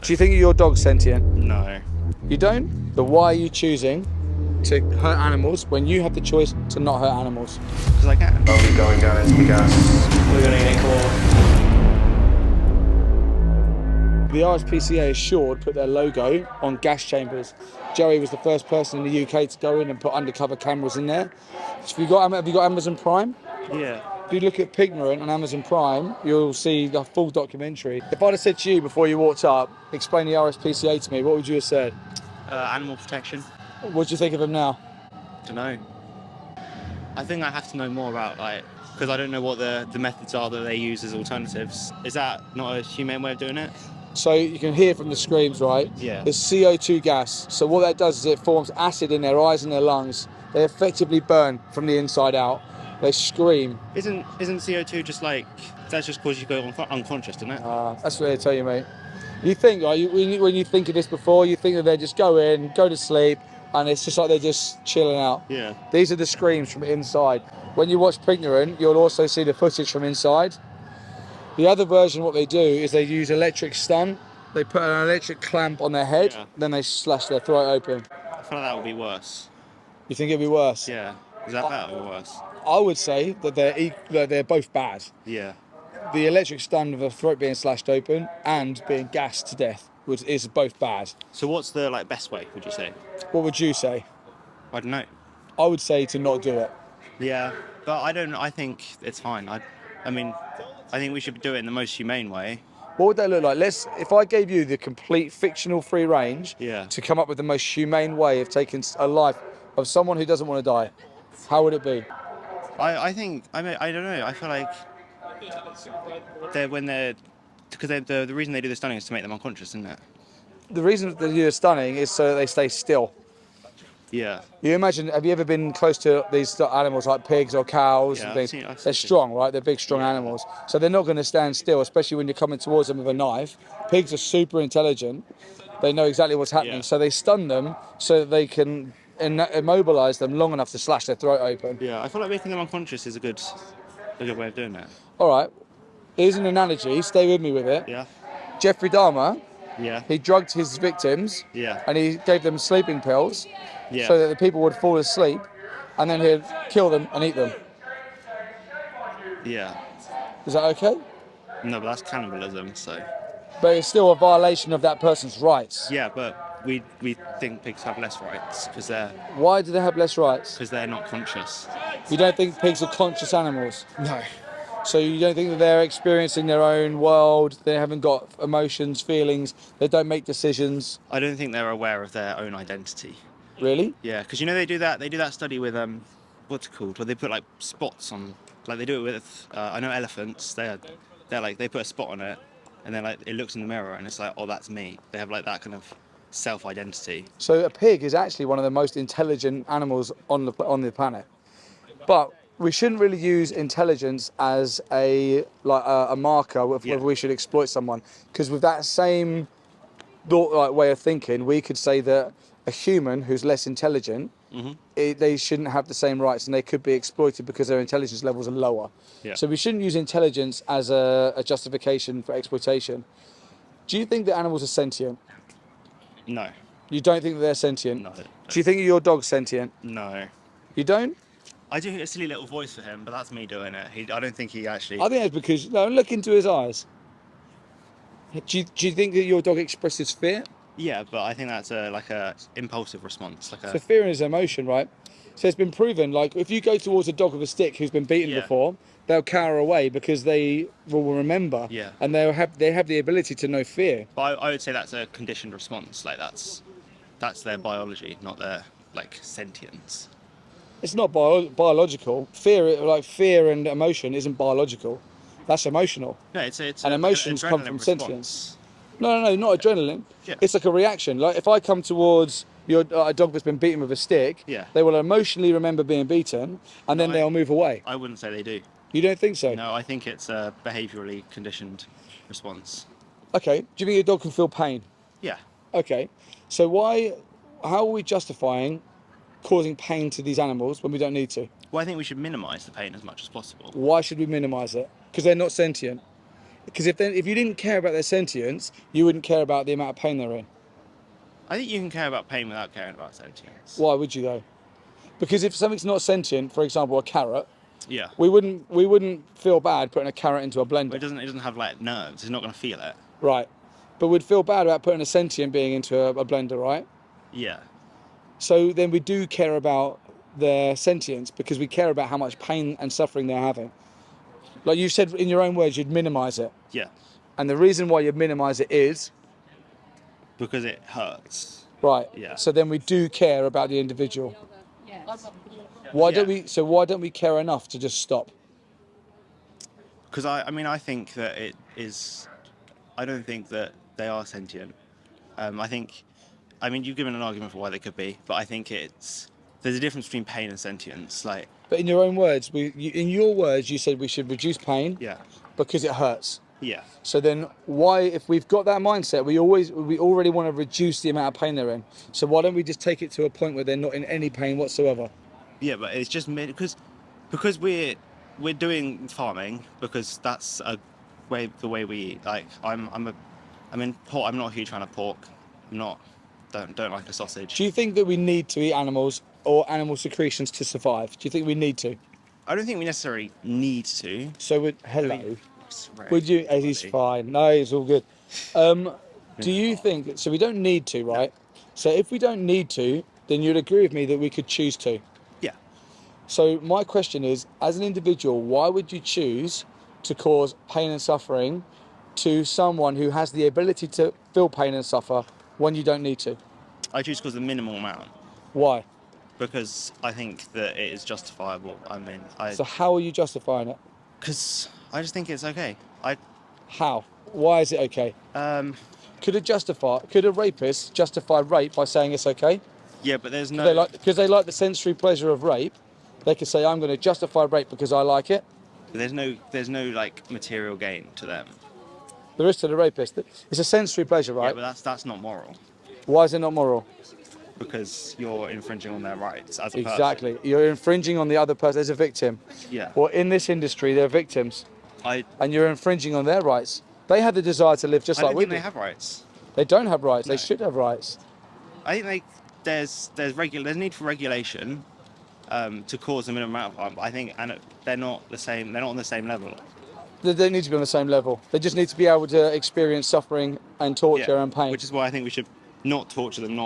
Do you think your dog's sentient? No. You don't? But why are you choosing to hurt animals when you have the choice to not hurt animals? Because I can. Only going down into the gas. We're gonna get caught. The RSPCA assured put their logo on gas chambers. Joey was the first person in the UK to go in and put undercover cameras in there. Have you got Amazon Prime? Yeah. If you look at Pignorant on Amazon Prime, you'll see the full documentary. If I'd have said to you before you walked up, explain the RSPCA to me, what would you have said? Animal protection. What do you think of them now? Don't know. I think I have to know more about because I don't know what the methods are that they use as alternatives. Is that not a humane way of doing it? So you can hear from the screams, right? Yeah. There's CO2 gas. So what that does is it forms acid in their eyes and their lungs. They effectively burn from the inside out. They scream. Isn't CO2 just that's just cause you go unconscious, doesn't it? That's what they tell you, mate. You think, right, when you think of this before, you think that they just go in, go to sleep, and it's just like they're just chilling out. Yeah. These are the screams from inside. When you watch Pignorant, you'll also see the footage from inside. The other version, what they do is they use electric stun. They put an electric clamp on their head, then they slash their throat open. I feel like that would be worse. You think it'd be worse? Yeah. Is that better or worse? I would say that they're both bad. Yeah. The electric stun of the throat being slashed open and being gassed to death is both bad. So what's the best way, would you say? What would you say? I don't know. I would say to not do it. Yeah, but I think it's fine. I think we should do it in the most humane way. What would that look like? If I gave you the complete fictional free range Yeah. to come up with the most humane way of taking a life of someone who doesn't want to die, how would it be? I think I don't know. I feel like the reason they do the stunning is to make them unconscious, isn't it? The reason that you're stunning is so that they stay still. Yeah. You imagine, have you ever been close to these animals like pigs or cows? Yeah, and things? I've seen They're strong, right? They're big, strong animals. So they're not going to stand still, especially when you're coming towards them with a knife. Pigs are super intelligent. They know exactly what's happening. Yeah. So they stun them so that they can immobilize them long enough to slash their throat open. Yeah, I feel like making them unconscious is a good way of doing it. All right. Here's an analogy. Stay with me with it. Yeah. Jeffrey Dahmer, Yeah. he drugged his victims. Yeah. And he gave them sleeping pills. Yeah. So that the people would fall asleep, and then he'd kill them and eat them. Yeah. Is that okay? No, but that's cannibalism. So. But it's still a violation of that person's rights. Yeah, but we think pigs have less rights because Why do they have less rights? they're not conscious. You don't think pigs are conscious animals? No. So you don't think that they're experiencing their own world, they haven't got emotions, feelings, they don't make decisions? I don't think they're aware of their own identity. Really? Yeah, because they do that study with what's it called? Where they put spots on, they do it with I know elephants. They put a spot on it, and then it looks in the mirror and it's like, oh, that's me. They have that kind of self-identity. So a pig is actually one of the most intelligent animals on the planet, but we shouldn't really use intelligence as a marker of whether we should exploit someone, because with that same way of thinking, we could say that a human who's less intelligent, they shouldn't have the same rights and they could be exploited because their intelligence levels are lower. Yeah. So we shouldn't use intelligence as a justification for exploitation. Do you think that animals are sentient? No. You don't think that they're sentient? No. Do you think that your dog's sentient? No. You don't? I do a silly little voice for him, but that's me doing it. I don't think he actually. I think that's because, no, look into his eyes. Do you think that your dog expresses fear? Yeah, but I think that's a impulsive response. So fear is emotion, right? So it's been proven, if you go towards a dog with a stick who's been beaten before, they'll cower away because they will remember. Yeah. And they have the ability to know fear. But I would say that's a conditioned response. That's their biology, not their sentience. It's not biological. Fear and emotion isn't biological. That's emotional. No, it's and emotions come from response. sentience. No, not adrenaline. Yeah. It's like a reaction. Like if I come towards a dog that's been beaten with a stick, Yeah. they will emotionally remember being beaten, and then they'll move away. I wouldn't say they do. You don't think so? No, I think it's a behaviourally conditioned response. Okay. Do you think your dog can feel pain? Yeah. Okay. So how are we justifying causing pain to these animals when we don't need to? Well, I think we should minimise the pain as much as possible. Why should we minimise it? Because they're not sentient. Because if you didn't care about their sentience, you wouldn't care about the amount of pain they're in. I think you can care about pain without caring about sentience. Why would you though? Because if something's not sentient, for example, a carrot, Yeah. we wouldn't feel bad putting a carrot into a blender. But it doesn't have like nerves. It's not going to feel it. Right. But we'd feel bad about putting a sentient being into a blender, right? Yeah. So then we do care about their sentience because we care about how much pain and suffering they're having. Like you said in your own words, you'd minimize it. Yeah. And the reason why you'd minimize it is, Because it hurts. right. Yeah. So then we do care about the individual. Why don't we care enough to just stop? Because I think that it is. I don't think that they are sentient. You've given an argument for why they could be, but I think there's a difference between pain and sentience. Like, But in your own words, in your words, you said we should reduce pain yeah, because it hurts. yeah, So then why, if we've got that mindset, we already want to reduce the amount of pain they're in. So why don't we just take it to a point where they're not in any pain whatsoever? yeah. But it's just because we're doing farming because that's the way we eat. Like pork. I'm not a huge fan of pork. Don't like a sausage. Do you think that we need to eat animals or animal secretions to survive? Do you think we need to? I don't think we necessarily need to. So hello. I mean, Would you? He's fine. No, it's all good. Do you think so? We don't need to, right? So if we don't need to, then you'd agree with me that we could choose to. Yeah. So my question is, as an individual, why would you choose to cause pain and suffering to someone who has the ability to feel pain and suffer when you don't need to? I choose because the minimal amount. Why? Because I think that it is justifiable. So how are you justifying it? Because I just think it's okay. How? Why is it okay? Could a rapist justify rape by saying it's okay? Yeah, but there's no. Because they like the sensory pleasure of rape, they could say I'm going to justify rape because I like it. There's no like material gain to them. There is to the rapist. It's a sensory pleasure, right? Yeah, but that's not moral. Why is it not moral? Because you're infringing on their rights as a person. Exactly. You're infringing on the other person as a victim. Yeah. Well, in this industry, they're victims, and you're infringing on their rights. They have the desire to live just I like don't we think do. they have rights. They don't have rights. No. They should have rights. I think there's need for regulation to cause a minimum amount of harm. But I think they're not the same. They're not on the same level. They don't need to be on the same level. They just need to be able to experience suffering and torture and pain. Which is why I think we should not torture them.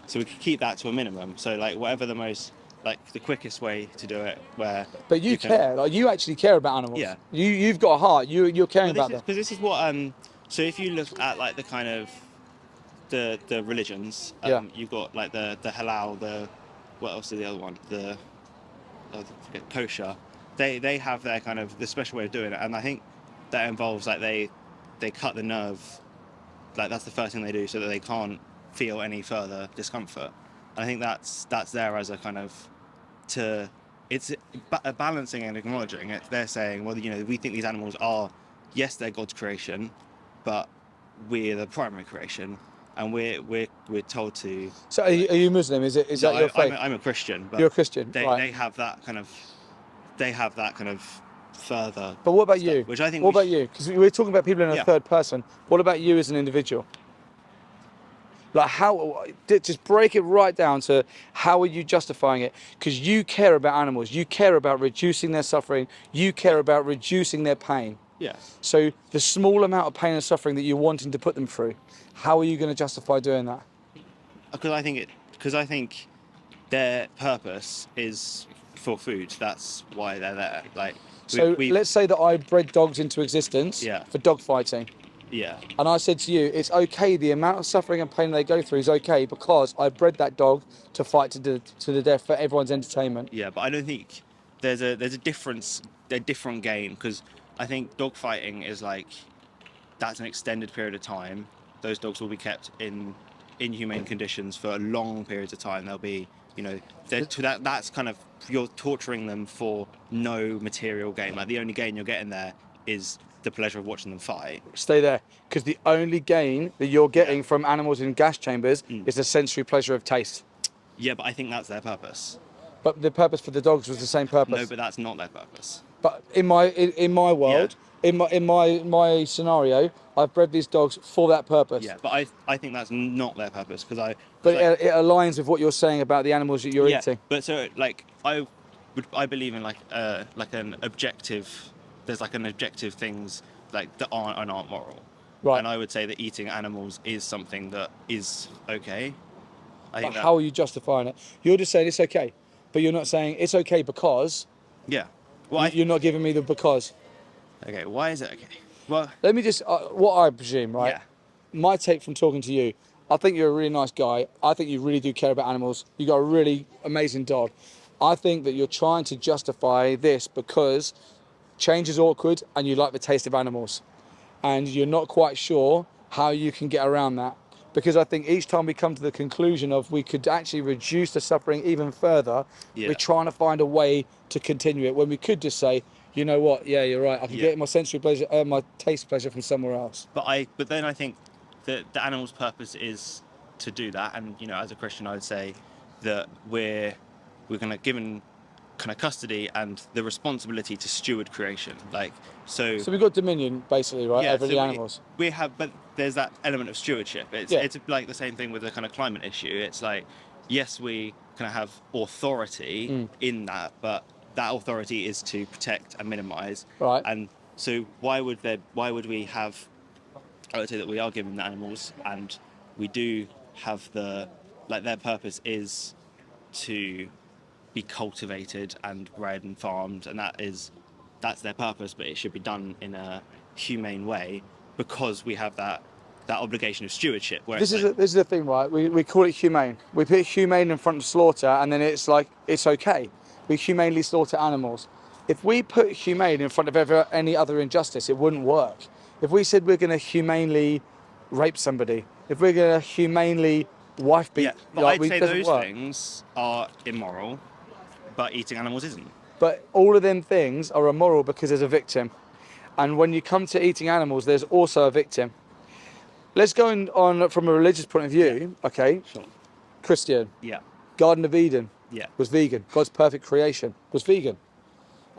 So we could keep that to a minimum. So like whatever the quickest way to do it, where. But you care. Like you actually care about animals. Yeah. You've got a heart. You're caring about them. Because this is what So if you look at like the kind of the religions, you've got like the halal, what else is the other one? I forget, kosher. They have their kind of the special way of doing it, and I think that involves like they cut the nerve, like that's the first thing they do, so that they can't feel any further discomfort. And I think that's there as a kind of it's a balancing and acknowledging it. They're saying, well, we think these animals are, yes, they're God's creation, but we're the primary creation, and we're told to. So are you Muslim? Is that your faith? I'm a Christian. But you're a Christian. Right. They have that kind of further. But what about stuff, you? Which I think. What about you? Because we're talking about people in a third person. What about you as an individual? Like just break it right down to how are you justifying it? Because you care about animals. You care about reducing their suffering. You care about reducing their pain. Yeah. So the small amount of pain and suffering that you're wanting to put them through, how are you going to justify doing that? Because I think their purpose is for food. That's why they're there. Like. Let's say that I bred dogs into existence for dog fighting. Yeah. And I said to you, it's okay, the amount of suffering and pain they go through is okay because I bred that dog to fight to the death for everyone's entertainment. Yeah, but I don't think there's a difference, a different game, because I think dog fighting is like, that's an extended period of time. Those dogs will be kept in inhumane conditions for long periods of time. They'll be, that's kind of, you're torturing them for no material gain. Like the only gain you're getting there is the pleasure of watching them fight. Stay there, because the only gain that you're getting from animals in gas chambers is the sensory pleasure of taste. Yeah, but I think that's their purpose. But the purpose for the dogs was the same purpose. No, but that's not their purpose. But in my world, In my scenario, I've bred these dogs for that purpose. Yeah, but I think that's not their purpose because But it aligns with what you're saying about the animals that you're eating. But so like I believe in like an objective. There's like an objective things like that aren't and aren't moral. Right. And I would say that eating animals is something that is okay. I But think that, how are you justifying it? You're just saying it's okay, but you're not saying it's okay because. yeah. Well, You're not giving me the because. okay. Why is it okay? Well, Let me just, what I presume, right? yeah. My take from talking to you, I think you're a really nice guy. I think you really do care about animals. You got a really amazing dog. I think that you're trying to justify this because change is awkward and you like the taste of animals. And you're not quite sure how you can get around that. Because I think each time we come to the conclusion of we could actually reduce the suffering even further, Yeah. we're trying to find a way to continue it when we could just say, you know what, yeah, you're right. I can get my sensory pleasure, my taste pleasure from somewhere else. But then I think that the animal's purpose is to do that, and as a Christian, I would say that we're kind of given kind of custody and the responsibility to steward creation. So we've got dominion, basically, right, over the animals. We have, but there's that element of stewardship. It's like the same thing with the kind of climate issue. It's like, yes, we kind of have authority in that, but that authority is to protect and minimize. Right. And so why would we have? I would say that we are given the animals, and we do have their purpose is to be cultivated and bred and farmed, and that's their purpose, but it should be done in a humane way because we have that obligation of stewardship. Where This is the thing, right? We call it humane. We put humane in front of slaughter, and then it's like it's okay. We humanely slaughter animals. If we put humane in front of any other injustice, it wouldn't work. If we said we're going to humanely rape somebody, if we're going to humanely wife beat, but I'd say those things are immoral, but eating animals isn't. But all of them things are immoral because there's a victim. And when you come to eating animals, there's also a victim. Let's go on from a religious point of view, okay? Sure. Christian. Yeah. Garden of Eden Yeah. was vegan. God's perfect creation was vegan.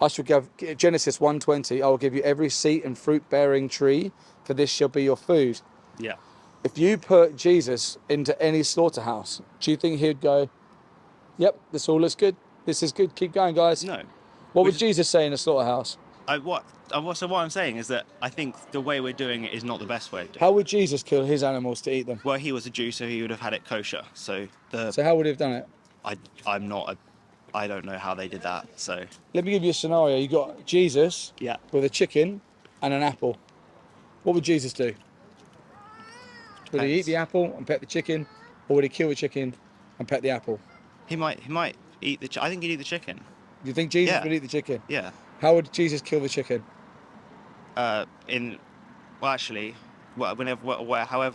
I shall give Genesis 1:20. I will give you every seed and fruit-bearing tree, for this shall be your food. Yeah. If you put Jesus into any slaughterhouse, do you think he'd go, "Yep, this all looks good. This is good. Keep going, guys"? No. What would Jesus say in a slaughterhouse? So what I'm saying is that I think the way we're doing it is not the best way. How would Jesus kill his animals to eat them? Well, he was a Jew, so he would have had it kosher. So how would he have done it? I don't know how they did that. So Let me give you a scenario. You got Jesus yeah. with a chicken and an apple. What would Jesus do? Would he eat the apple and pet the chicken, or would he kill the chicken and pet the apple? He might eat the. I think he'd eat the chicken. Do you think Jesus would eat the chicken? Yeah. How would Jesus kill the chicken? However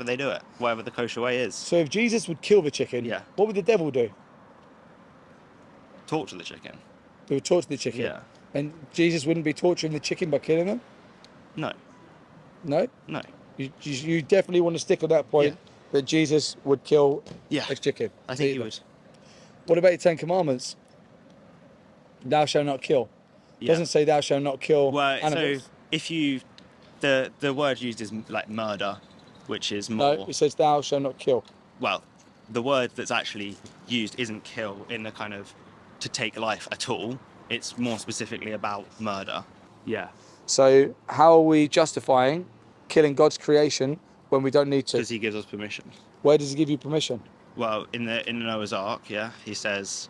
they do it, whatever the kosher way is. So if Jesus would kill the chicken, what would the devil do? Torture the chicken. He would torture the chicken. Yeah. And Jesus wouldn't be torturing the chicken by killing them? No. No? No. You definitely want to stick on that point that Jesus would kill a chicken. I think he would. What about your 10 Commandments? Thou shalt not kill. It doesn't say thou shalt not kill animals. So if you, the word used is like murder, which is more. No, it says thou shalt not kill. Well, the word that's actually used isn't kill in the kind of to take life at all. It's more specifically about murder. Yeah. So how are we justifying killing God's creation when we don't need to? Because he gives us permission. Where does he give you permission? Well, in the Noah's Ark, he says,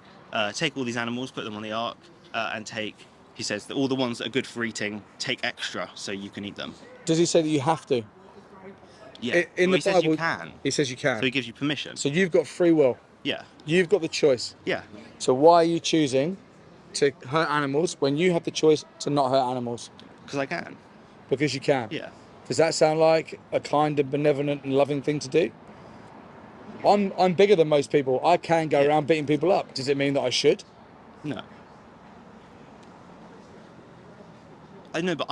take all these animals, put them on the ark, and he says that all the ones that are good for eating, take extra so you can eat them. Does he say that you have to? Yeah. In the he says Bible, you can. He says you can. So he gives you permission. So you've got free will. Yeah. You've got the choice. Yeah. So why are you choosing to hurt animals when you have the choice to not hurt animals? Because I can. Because you can? Yeah. Does that sound like a kind and benevolent and loving thing to do? I'm bigger than most people. I can go around beating people up. Does it mean that I should? No. I know, but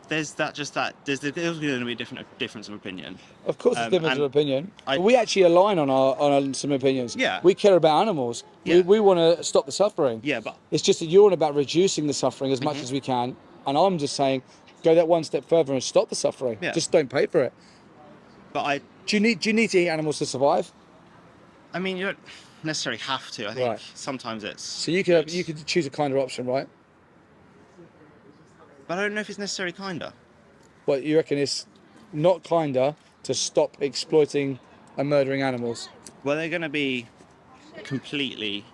there's going to be a difference of opinion. Of course, it's difference of opinion. But we actually align on some opinions. Yeah. We care about animals. Yeah. We want to stop the suffering. Yeah, but it's just that you're on about reducing the suffering as much as we can. And I'm just saying, go that one step further and stop the suffering. Yeah. Just don't pay for it. But Do you need to eat animals to survive? I mean, you don't necessarily have to. I think Right. sometimes it's. So you good. could choose a kinder option, right? But I don't know if it's necessarily kinder. What you reckon is not kinder to stop exploiting and murdering animals? Well, they're going to be completely.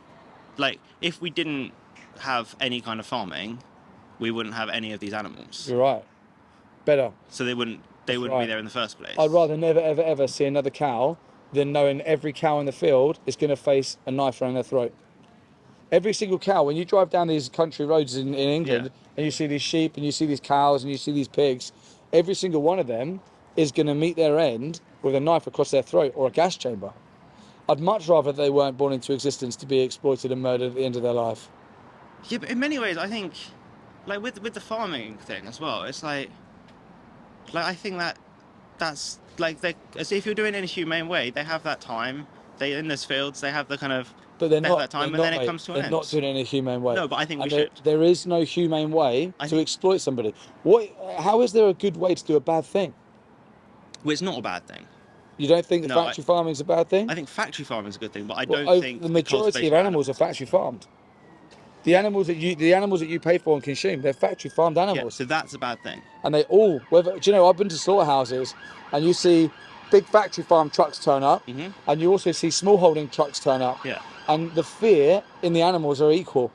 Like, if we didn't have any kind of farming, we wouldn't have any of these animals. You're right. Better. So they wouldn't right. be there in the first place. I'd rather never, ever, ever see another cow than knowing every cow in the field is going to face a knife around their throat. Every single cow, when you drive down these country roads in England and you see these sheep and you see these cows and you see these pigs, every single one of them is going to meet their end with a knife across their throat or a gas chamber. I'd much rather they weren't born into existence to be exploited and murdered at the end of their life. Yeah, but in many ways, I think, like with the farming thing as well, it's like I think that's like as if you're doing it in a humane way, they have that time. They in those fields, they have the kind of. But they're they not. Have that time, they're and not, then it comes to an they're end. not doing it in a humane way. No, but I think and we should. There is no humane way to exploit somebody. How is there a good way to do a bad thing? Well, it's not a bad thing. You don't think that factory farming is a bad thing? I think factory farming is a good thing, but I don't think the majority of animals are factory farmed. The animals that you pay for and consume, they're factory farmed animals. Yeah, so that's a bad thing. And they all, do you know, I've been to slaughterhouses and you see big factory farm trucks turn up, and you also see small holding trucks turn up. Yeah. And the fear in the animals are equal.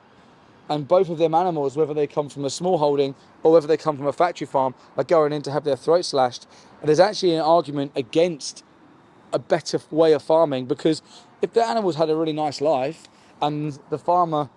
And both of them animals, whether they come from a small holding or whether they come from a factory farm, are going in to have their throat slashed. And there's actually an argument against a better way of farming, because if the animals had a really nice life and the farmer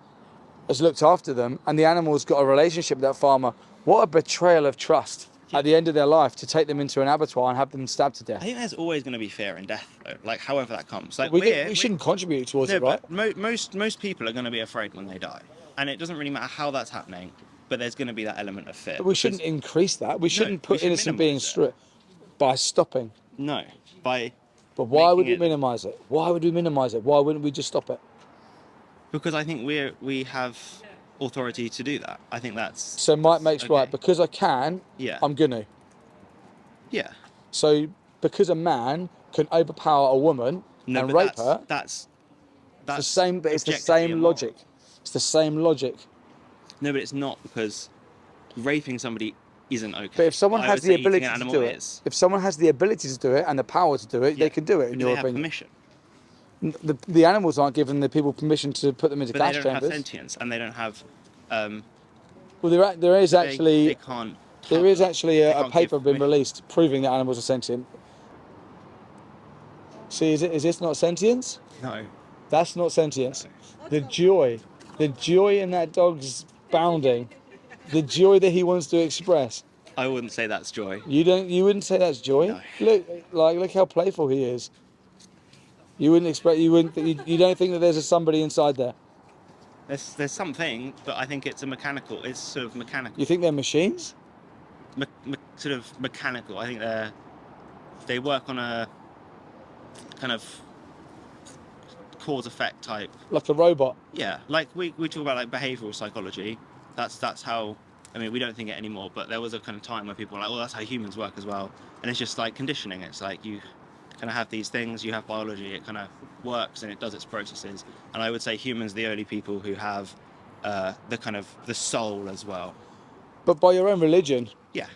has looked after them and the animals got a relationship with that farmer, what a betrayal of trust at the end of their life to take them into an abattoir and have them stabbed to death. I think there's always going to be fear in death, though. Like, however that comes. Like, we shouldn't contribute towards it, right? But most people are going to be afraid when they die, and it doesn't really matter how that's happening. But there's going to be that element of fear. But we shouldn't increase that. We shouldn't put innocent beings through it by stopping. No, by. But why would we minimise it? Why would we minimise it? Why wouldn't we just stop it? Because I think we have authority to do that. I think that's. So might makes right. Because I can, I'm gonna. Yeah. So because a man can overpower a woman and rape her, that's the same. But it's the same logic. It's the same logic. No, but it's not, because raping somebody isn't okay. But if someone has the ability to do it, if someone has the ability to do it and the power to do it, they can do it. In your opinion, permission. The animals aren't giving the people permission to put them into gas chambers. But they don't have sentience, and they don't have. Well, there is actually. They can't. There is actually a paper been released proving that animals are sentient. See, is this not sentience? No. That's not sentience. No. The joy in that dog's bounding, the joy that he wants to express. I wouldn't say that's joy. You wouldn't say that's joy? No. Look how playful he is. You don't think that there's somebody inside there? There's something, but I think it's sort of mechanical. You think they're machines? Sort of mechanical. I think they work on a kind of cause effect type. Like a robot. Yeah, like we talk about like behavioural psychology. That's how. I mean, we don't think it anymore, but there was a kind of time where people were like, well, that's how humans work as well. And it's just like conditioning. It's like you kind of have these things, you have biology, it kind of works and it does its processes. And I would say humans are the only people who have the kind of the soul as well. But by your own religion, yeah,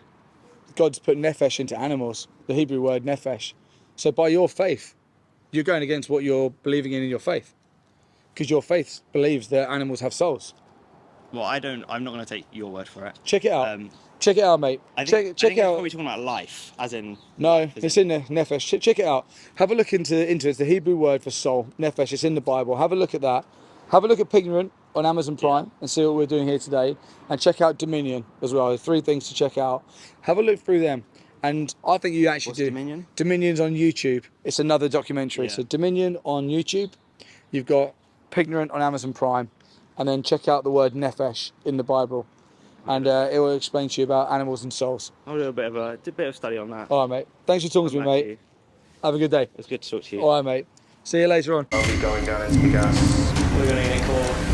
God's put nefesh into animals, the Hebrew word nefesh. So by your faith, you're going against what you're believing in your faith. Because your faith believes that animals have souls. Well, I'm not going to take your word for it. Check it out. Check it out, mate. Check it out. You're probably talking about life, as in. No, it's in the nefesh. Check it out. Have a look into it. It's the Hebrew word for soul, nefesh. It's in the Bible. Have a look at that. Have a look at pignorant on Amazon Prime and see what we're doing here today. And check out Dominion as well. There's 3 things to check out. Have a look through them. And I think you actually do. Dominion? Dominion's on YouTube. It's another documentary. Yeah. So Dominion on YouTube. You've got pignorant on Amazon Prime. And then check out the word nefesh in the Bible. And it will explain to you about animals and souls. I'll do a bit of study on that. All right, mate. Thanks for talking to me, mate. Have a good day. It's good to talk to you. All right, mate. See you later on. I'll be going down into the gas. We're going to get a call.